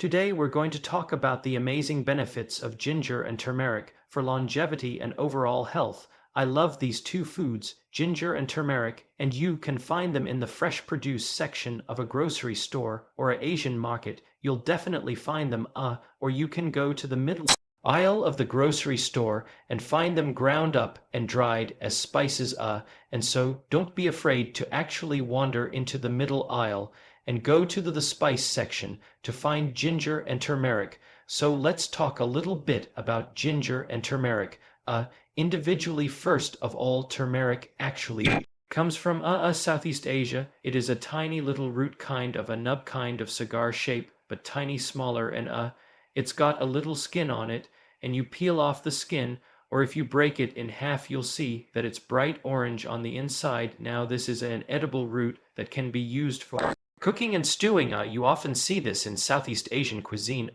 Today we're going to talk about the amazing benefits of ginger and turmeric for longevity and overall health. I love these two foods, ginger and turmeric, and you can find them in the fresh produce section of a grocery store or an Asian market. You'll definitely find them, or you can go to the middle aisle of the grocery store and find them ground up and dried as spices, and so don't be afraid to actually wander into the middle aisle and go to the spice section to find ginger and turmeric. So let's talk a little bit about ginger and turmeric. Individually, first of all, turmeric actually comes from Southeast Asia. It is a tiny little root kind of a nub kind of cigar shape, but tiny smaller, and it's got a little skin on it, and you peel off the skin, or if you break it in half, you'll see that it's bright orange on the inside. Now, this is an edible root that can be used for cooking and stewing. You often see this in Southeast Asian cuisine.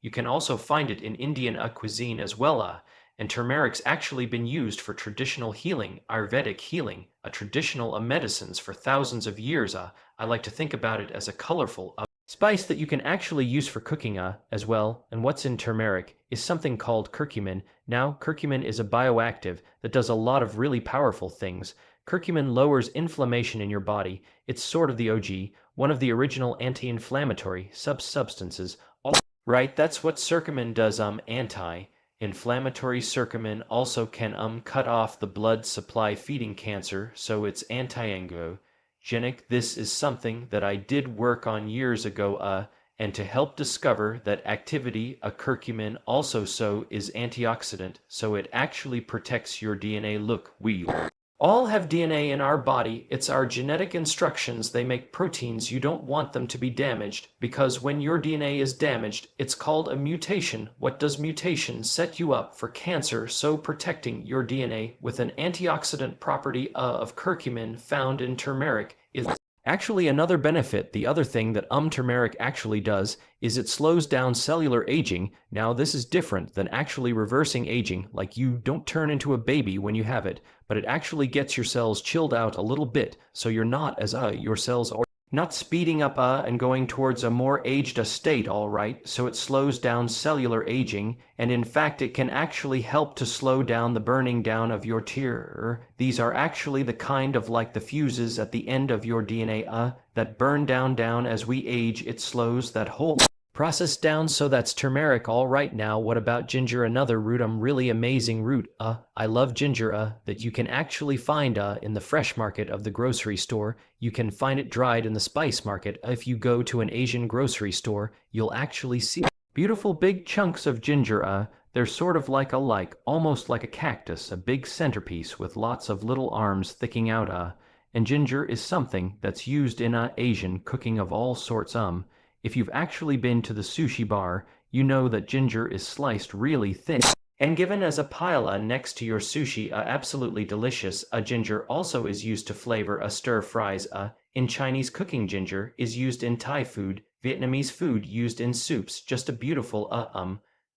You can also find it in Indian cuisine as well. And turmeric's actually been used for traditional healing, Ayurvedic healing, traditional medicines for thousands of years. I like to think about it as a colorful spice that you can actually use for cooking as well. And what's in turmeric is something called curcumin. Now, curcumin is a bioactive that does a lot of really powerful things. Curcumin lowers inflammation in your body. It's sort of the OG, one of the original anti-inflammatory substances. Right, that's what curcumin does, anti-inflammatory. Curcumin also can cut off the blood supply feeding cancer, so it's anti-angiogenic. This is something that I did work on years ago, and to help discover that activity, curcumin also is antioxidant, so it actually protects your DNA. Look, we all have DNA in our body. It's our genetic instructions. They make proteins. You don't want them to be damaged, because when your DNA is damaged, it's called a mutation. What does mutation? Set you up for cancer, so protecting your DNA with an antioxidant property of curcumin found in turmeric is actually another benefit. The other thing that turmeric actually does is it slows down cellular aging. Now, this is different than actually reversing aging, like you don't turn into a baby when you have it, but it actually gets your cells chilled out a little bit, so you're not as your cells are not speeding up and going towards a more aged state, all right? So it slows down cellular aging, and in fact it can actually help to slow down the burning down of your tear. These are actually the kind of like the fuses at the end of your DNA that burn down as we age. It slows that whole process down. So that's turmeric. All right, now what about ginger? Another root, really amazing root. I love ginger, that you can actually find in the fresh market of the grocery store. You can find it dried in the spice market. If you go to an Asian grocery store, you'll actually see beautiful big chunks of ginger. They're sort of like almost like a cactus, a big centerpiece with lots of little arms sticking out. And ginger is something that's used in Asian cooking of all sorts. If you've actually been to the sushi bar, you know that ginger is sliced really thin and given as a pile next to your sushi. Absolutely delicious. Ginger also is used to flavor stir fries. In Chinese cooking, ginger is used in Thai food, Vietnamese food, used in soups. Just a beautiful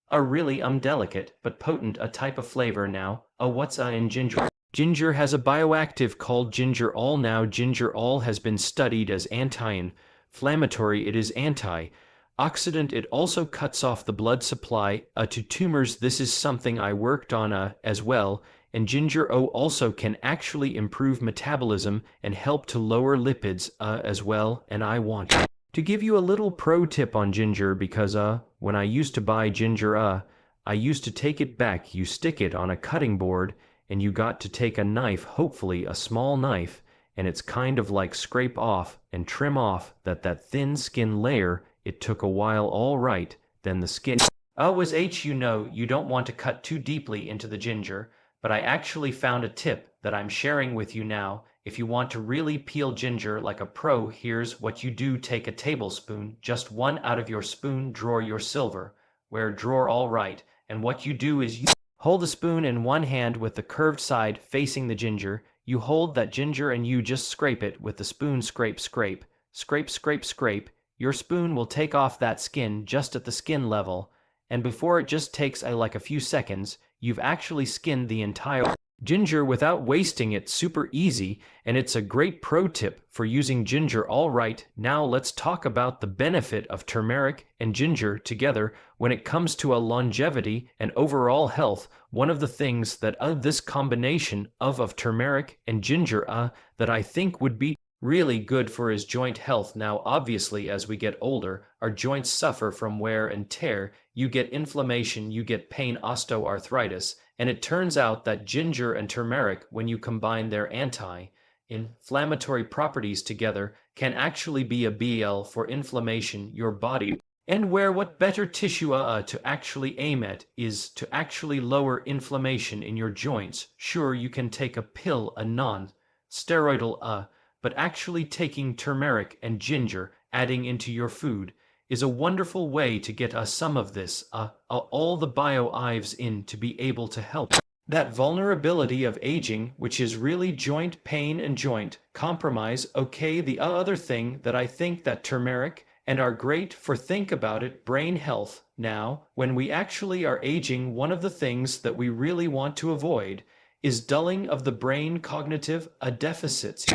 a really delicate but potent type of flavor. Now, what's in ginger? Ginger has a bioactive called gingerol. Now, gingerol has been studied as anti-inflammatory. It is antioxidant. It also cuts off the blood supply to tumors. This is something I worked on as well. And ginger also can actually improve metabolism and help to lower lipids as well. And I want to give you a little pro tip on ginger, because when I used to buy ginger, I used to take it back. You stick it on a cutting board, and you got to take a knife, hopefully a small knife, and it's kind of like scrape off and trim off that thin skin layer. It took a while, all right. Then the skin was you know, you don't want to cut too deeply into the ginger, but I actually found a tip that I'm sharing with you now. If you want to really peel ginger like a pro, here's what you do. Take a tablespoon, just one out of your spoon drawer, your silverware drawer, all right. And what you do is you hold the spoon in one hand with the curved side facing the ginger. You hold that ginger and you just scrape it with the spoon. Scrape, scrape, scrape, scrape, scrape. Your spoon will take off that skin just at the skin level, and before it just takes like a few seconds, you've actually skinned the entire ginger without wasting it. Super easy, and it's a great pro tip for using ginger. All right, now let's talk about the benefit of turmeric and ginger together when it comes to a longevity and overall health. One of the things that this combination of turmeric and ginger that I think would be really good for is joint health. Now, obviously, as we get older, our joints suffer from wear and tear. You get inflammation, you get pain, osteoarthritis, and it turns out that ginger and turmeric, when you combine their anti-inflammatory properties together, can actually be a BL for inflammation, your body. And where what better tissue to actually aim at is to actually lower inflammation in your joints. Sure, you can take a pill, a non-steroidal but actually taking turmeric and ginger, adding into your food, is a wonderful way to get some of this, all the bioives in to be able to help that vulnerability of aging, which is really joint pain and joint compromise. Okay, the other thing that I think that turmeric and are great for, think about it, brain health. Now, when we actually are aging, one of the things that we really want to avoid is dulling of the brain, cognitive deficits.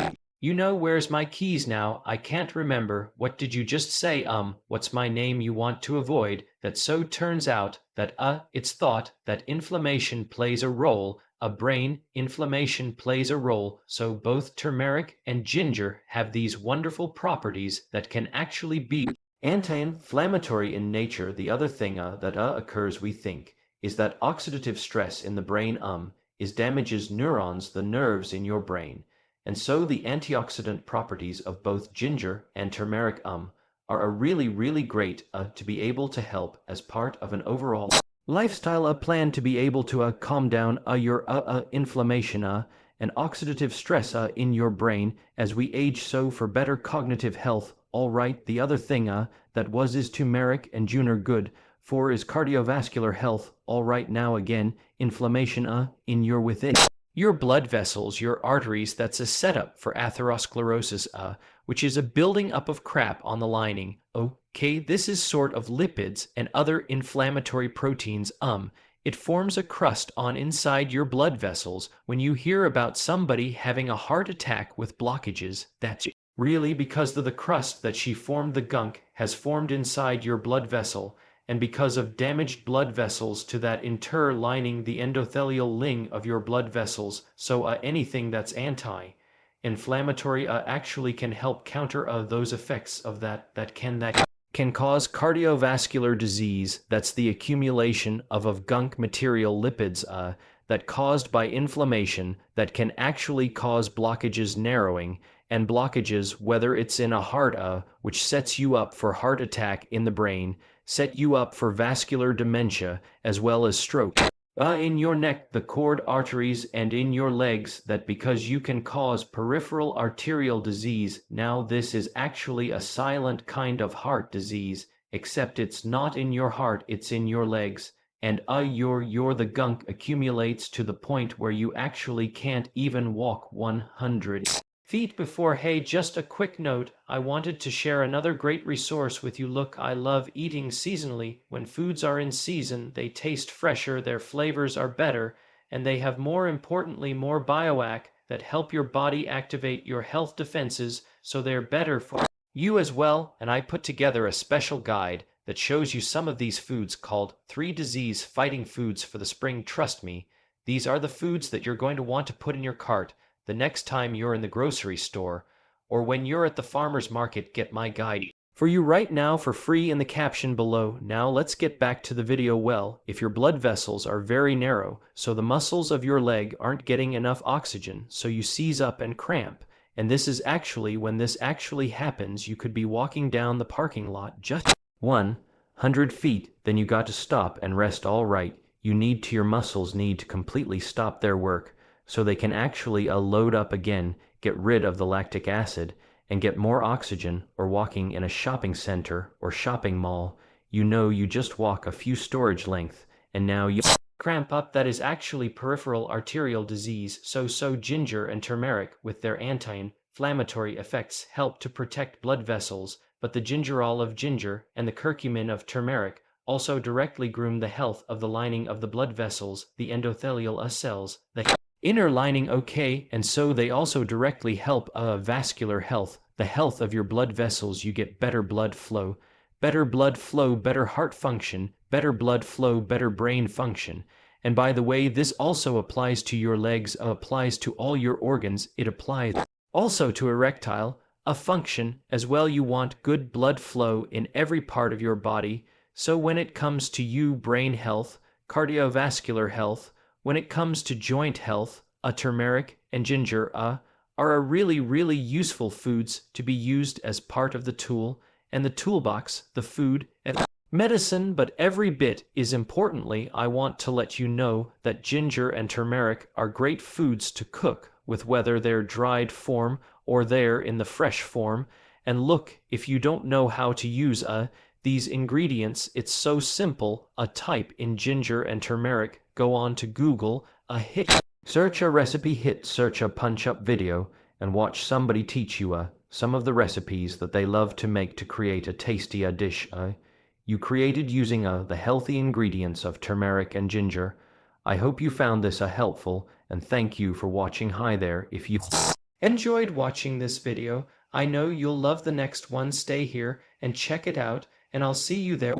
You know, where's my keys now? I can't remember. What did you just say? What's my name you want to avoid? That so turns out that, it's thought that inflammation plays a role, a brain inflammation plays a role, so both turmeric and ginger have these wonderful properties that can actually be anti-inflammatory in nature. The other thing, that, occurs, we think, is that oxidative stress in the brain, is damages neurons, the nerves in your brain. And so the antioxidant properties of both ginger and turmeric are a really great to be able to help as part of an overall lifestyle plan to be able to calm down your inflammation and oxidative stress in your brain as we age, so for better cognitive health. All right, the other thing is turmeric and ginger good for is cardiovascular health. All right, now again, inflammation in your within your blood vessels, your arteries. That's a setup for atherosclerosis, which is a building up of crap on the lining. Okay, this is sort of lipids and other inflammatory proteins. It forms a crust on inside your blood vessels. When you hear about somebody having a heart attack with blockages, that's really because of the crust that she formed. The gunk has formed inside your blood vessel, and because of damaged blood vessels to that lining, the endothelial ling of your blood vessels. So anything that's anti-inflammatory actually can help counter those effects of that can cause cardiovascular disease. That's the accumulation of gunk material, lipids that caused by inflammation that can actually cause blockages, narrowing and blockages, whether it's in a heart which sets you up for heart attack, in the brain set you up for vascular dementia as well as stroke, in your neck, the cord arteries, and in your legs, that because you can cause peripheral arterial disease. Now this is actually a silent kind of heart disease, except it's not in your heart, it's in your legs, and the gunk accumulates to the point where you actually can't even walk 100 feet before. Hey, just a quick note, I wanted to share another great resource with you. Look, I love eating seasonally. When foods are in season, they taste fresher, their flavors are better, and they have, more importantly, more bioac that help your body activate your health defenses, so they're better for you as well. And I put together a special guide that shows you some of these foods called 3 disease fighting foods for the spring. Trust me, these are the foods that you're going to want to put in your cart the next time you're in the grocery store, or when you're at the farmer's market. Get my guide for you right now for free in the caption below. Now let's get back to the video. Well, if your blood vessels are very narrow, so the muscles of your leg aren't getting enough oxygen, so you seize up and cramp, and this is actually when this actually happens. You could be walking down the parking lot just 100 feet, then you got to stop and rest. All right, your muscles need to completely stop their work, so they can actually load up again, get rid of the lactic acid, and get more oxygen. Or walking in a shopping center or shopping mall, you just walk a few storage length, and now you cramp up. That is actually peripheral arterial disease. So ginger and turmeric, with their anti-inflammatory effects, help to protect blood vessels, but the gingerol of ginger and the curcumin of turmeric also directly groom the health of the lining of the blood vessels, the endothelial cells that inner lining okay, and so they also directly help vascular health, the health of your blood vessels. You get better blood flow, better heart function, better blood flow, better brain function. And by the way, this also applies to your legs, applies to all your organs. It applies also to erectile function as well. You want good blood flow in every part of your body. So when it comes to you brain health, cardiovascular health, when it comes to joint health, turmeric and ginger are a really useful foods to be used as part of the tool and the toolbox, the food and medicine. But every bit is importantly, I want to let you know that ginger and turmeric are great foods to cook with, whether they're dried form or they're in the fresh form. And look, if you don't know how to use these ingredients, it's so simple. Type in ginger and turmeric, go on to Google, hit search a recipe, hit search a punch up video, and watch somebody teach you some of the recipes that they love to make to create a tasty dish you created using the healthy ingredients of turmeric and ginger. I hope you found this helpful, and thank you for watching. Hi there, if you enjoyed watching this video, I know you'll love the next one. Stay here and check it out, and I'll see you there.